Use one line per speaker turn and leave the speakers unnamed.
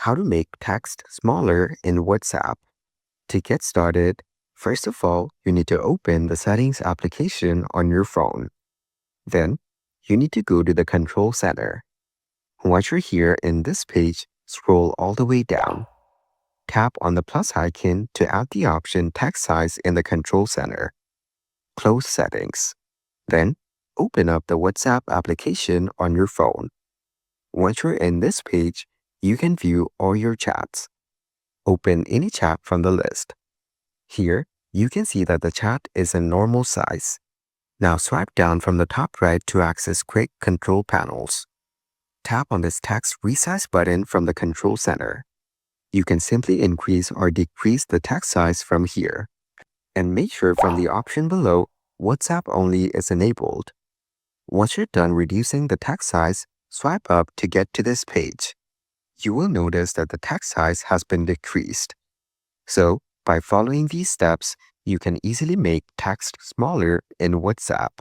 How to make text smaller in WhatsApp. To get started, first of all, you need to open the Settings application on your phone. Then, you need to go to the Control Center. Once you're here in this page, scroll all the way down. Tap on the plus icon to add the option Text Size in the Control Center. Close Settings. Then, open up the WhatsApp application on your phone. Once you're in this page, you can view all your chats. Open any chat from the list. Here, you can see that the chat is a normal size. Now swipe down from the top right to access quick control panels. Tap on this text resize button from the control center. You can simply increase or decrease the text size from here. And make sure from the option below, WhatsApp only is enabled. Once you're done reducing the text size, swipe up to get to this page. You will notice that the text size has been decreased. So, by following these steps, you can easily make text smaller in WhatsApp.